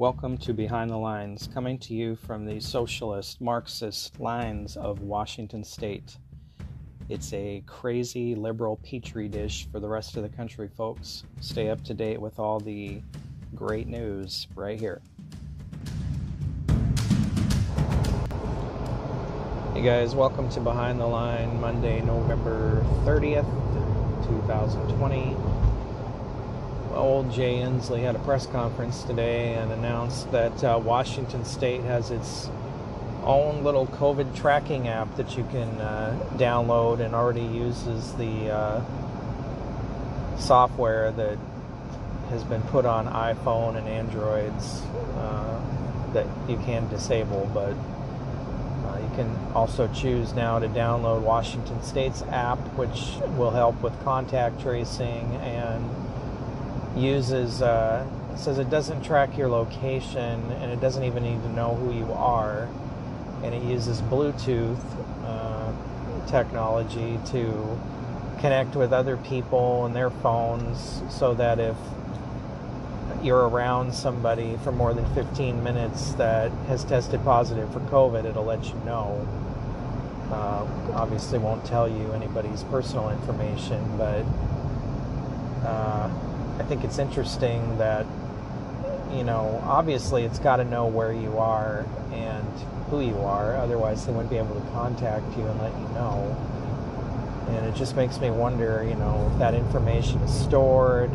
Welcome to Behind the Lines, coming to you from the socialist, Marxist lines of Washington State. It's a crazy liberal petri dish for the rest of the country, folks. Stay up to date with all the great news right here. Hey guys, welcome to Behind the Line, Monday, November 30th, 2020. Old Jay Inslee had a press conference today and announced that Washington State has its own little COVID tracking app that you can download, and already uses the software that has been put on iPhone and Androids that you can disable, but you can also choose now to download Washington State's app, which will help with contact tracing, and says it doesn't track your location, and it doesn't even need to know who you are, and it uses Bluetooth technology to connect with other people and their phones, so that if you're around somebody for more than 15 minutes that has tested positive for COVID, it'll let you know. Obviously won't tell you anybody's personal information, but I think it's interesting that, obviously it's got to know where you are and who you are, otherwise they wouldn't be able to contact you and let you know. And it just makes me wonder, if that information is stored,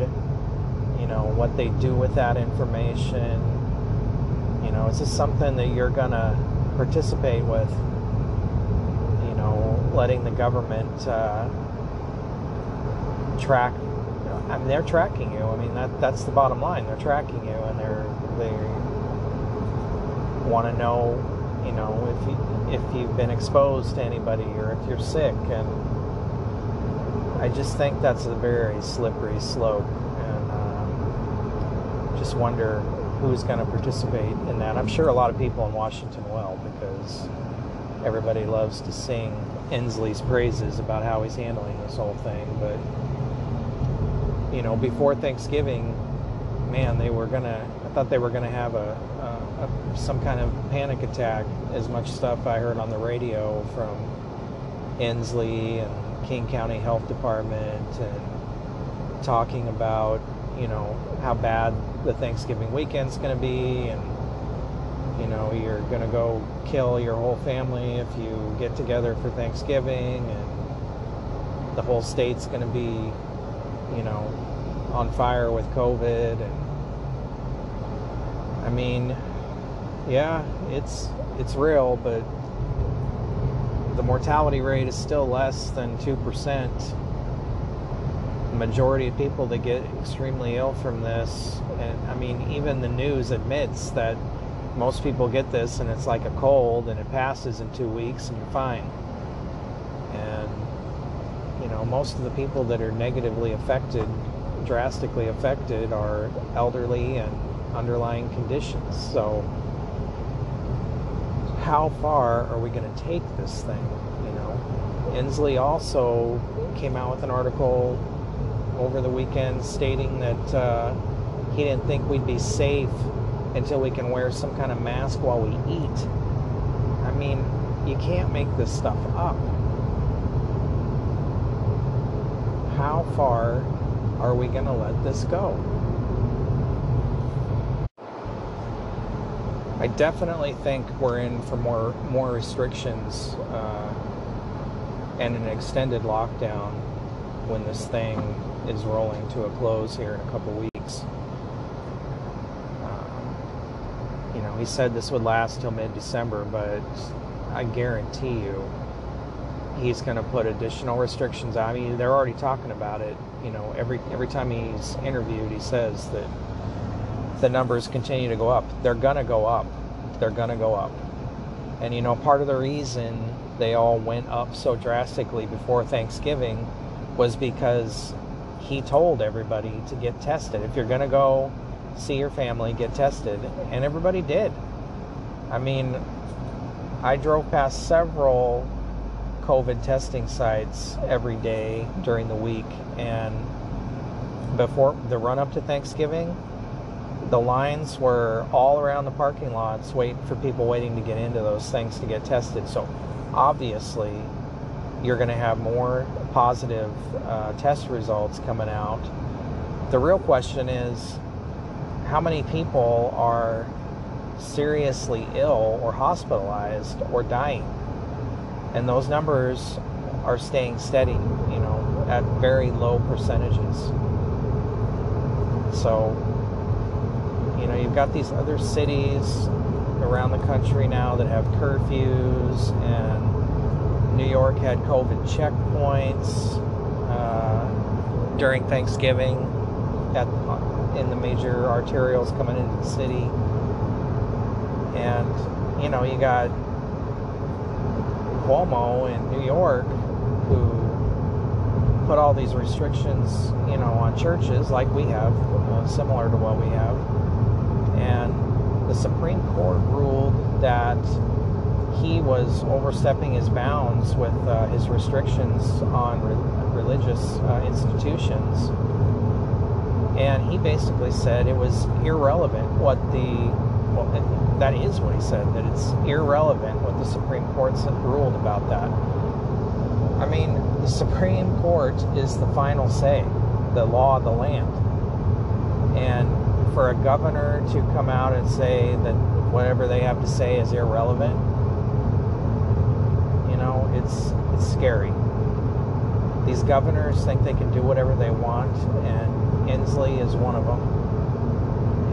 what they do with that information. Is this something that you're going to participate with, letting the government track? I mean, they're tracking you. I mean, that's the bottom line. They're tracking you, and they want to know, if you've been exposed to anybody or if you're sick. And I just think that's a very slippery slope, and just wonder who's going to participate in that. I'm sure a lot of people in Washington will, because everybody loves to sing Inslee's praises about how he's handling this whole thing, but before Thanksgiving, man, I thought they were gonna have some kind of panic attack. As much stuff I heard on the radio from Inslee and King County Health Department, and talking about, how bad the Thanksgiving weekend's gonna be, and you're gonna go kill your whole family if you get together for Thanksgiving, and the whole state's gonna be on fire with COVID. And I mean, yeah, it's real, but the mortality rate is still less than 2%. The majority of people that get extremely ill from this, and I mean, even the news admits that most people get this and it's like a cold and it passes in 2 weeks and you're fine. And most of the people that are negatively affected, drastically affected, are elderly and underlying conditions. So how far are we going to take this thing? Inslee also came out with an article over the weekend stating that he didn't think we'd be safe until we can wear some kind of mask while we eat. I mean, you can't make this stuff up. How far are we going to let this go? I definitely think we're in for more restrictions and an extended lockdown when this thing is rolling to a close here in a couple weeks. He said this would last till mid-December, but I guarantee you he's going to put additional restrictions on. I mean, they're already talking about it. Every time he's interviewed, he says that the numbers continue to go up. They're going to go up. They're going to go up. And, part of the reason they all went up so drastically before Thanksgiving was because he told everybody to get tested. If you're going to go see your family, get tested. And everybody did. I mean, I drove past several COVID testing sites every day during the week, and before the run up to Thanksgiving, The lines were all around the parking lots for people waiting to get into those things to get tested. So obviously you're going to have more positive test results coming out. The real question is, how many people are seriously ill or hospitalized or dying? And those numbers are staying steady, at very low percentages. So, you've got these other cities around the country now that have curfews, and New York had COVID checkpoints during Thanksgiving in the major arterials coming into the city. And, you got Cuomo in New York, who put all these restrictions, on churches like we have, similar to what we have. And the Supreme Court ruled that he was overstepping his bounds with his restrictions on religious institutions. And he basically said it was irrelevant that is what he said, that it's irrelevant what the Supreme Court ruled about that. I mean, the Supreme Court is the final say, the law of the land. And for a governor to come out and say that whatever they have to say is irrelevant, it's scary. These governors think they can do whatever they want, and Inslee is one of them.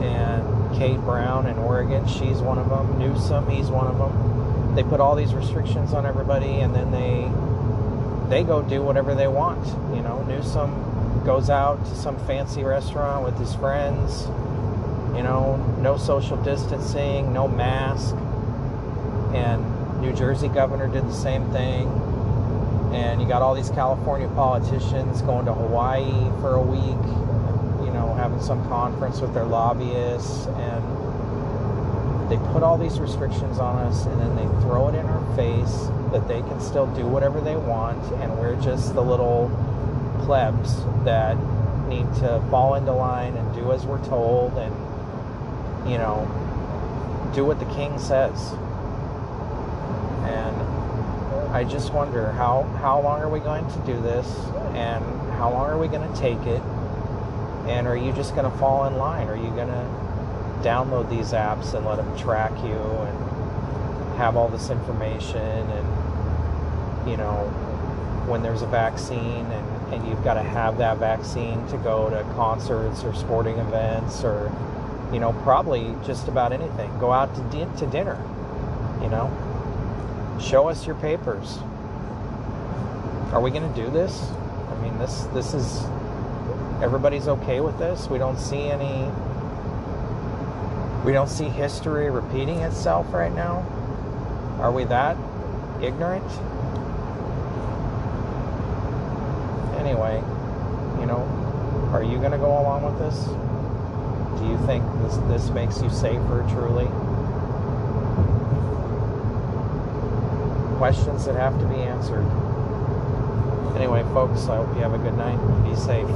And Kate Brown in Oregon, she's one of them. Newsom, he's one of them. They put all these restrictions on everybody, and then they go do whatever they want. Newsom goes out to some fancy restaurant with his friends. No social distancing, no mask. And New Jersey governor did the same thing. And you got all these California politicians going to Hawaii for a week, having some conference with their lobbyists, and they put all these restrictions on us, and then they throw it in our face that they can still do whatever they want, and we're just the little plebs that need to fall into line and do as we're told, and do what the king says. And I just wonder how long are we going to do this, and how long are we going to take it? And are you just going to fall in line? Are you going to download these apps and let them track you and have all this information? And, when there's a vaccine and you've got to have that vaccine to go to concerts or sporting events or, probably just about anything. Go out to dinner, Show us your papers. Are we going to do this? I mean, this is... Everybody's okay with this. We don't see history repeating itself right now. Are we that ignorant? Anyway, are you going to go along with this? Do you think this makes you safer, truly? Questions that have to be answered. Anyway, folks, I hope you have a good night. Be safe.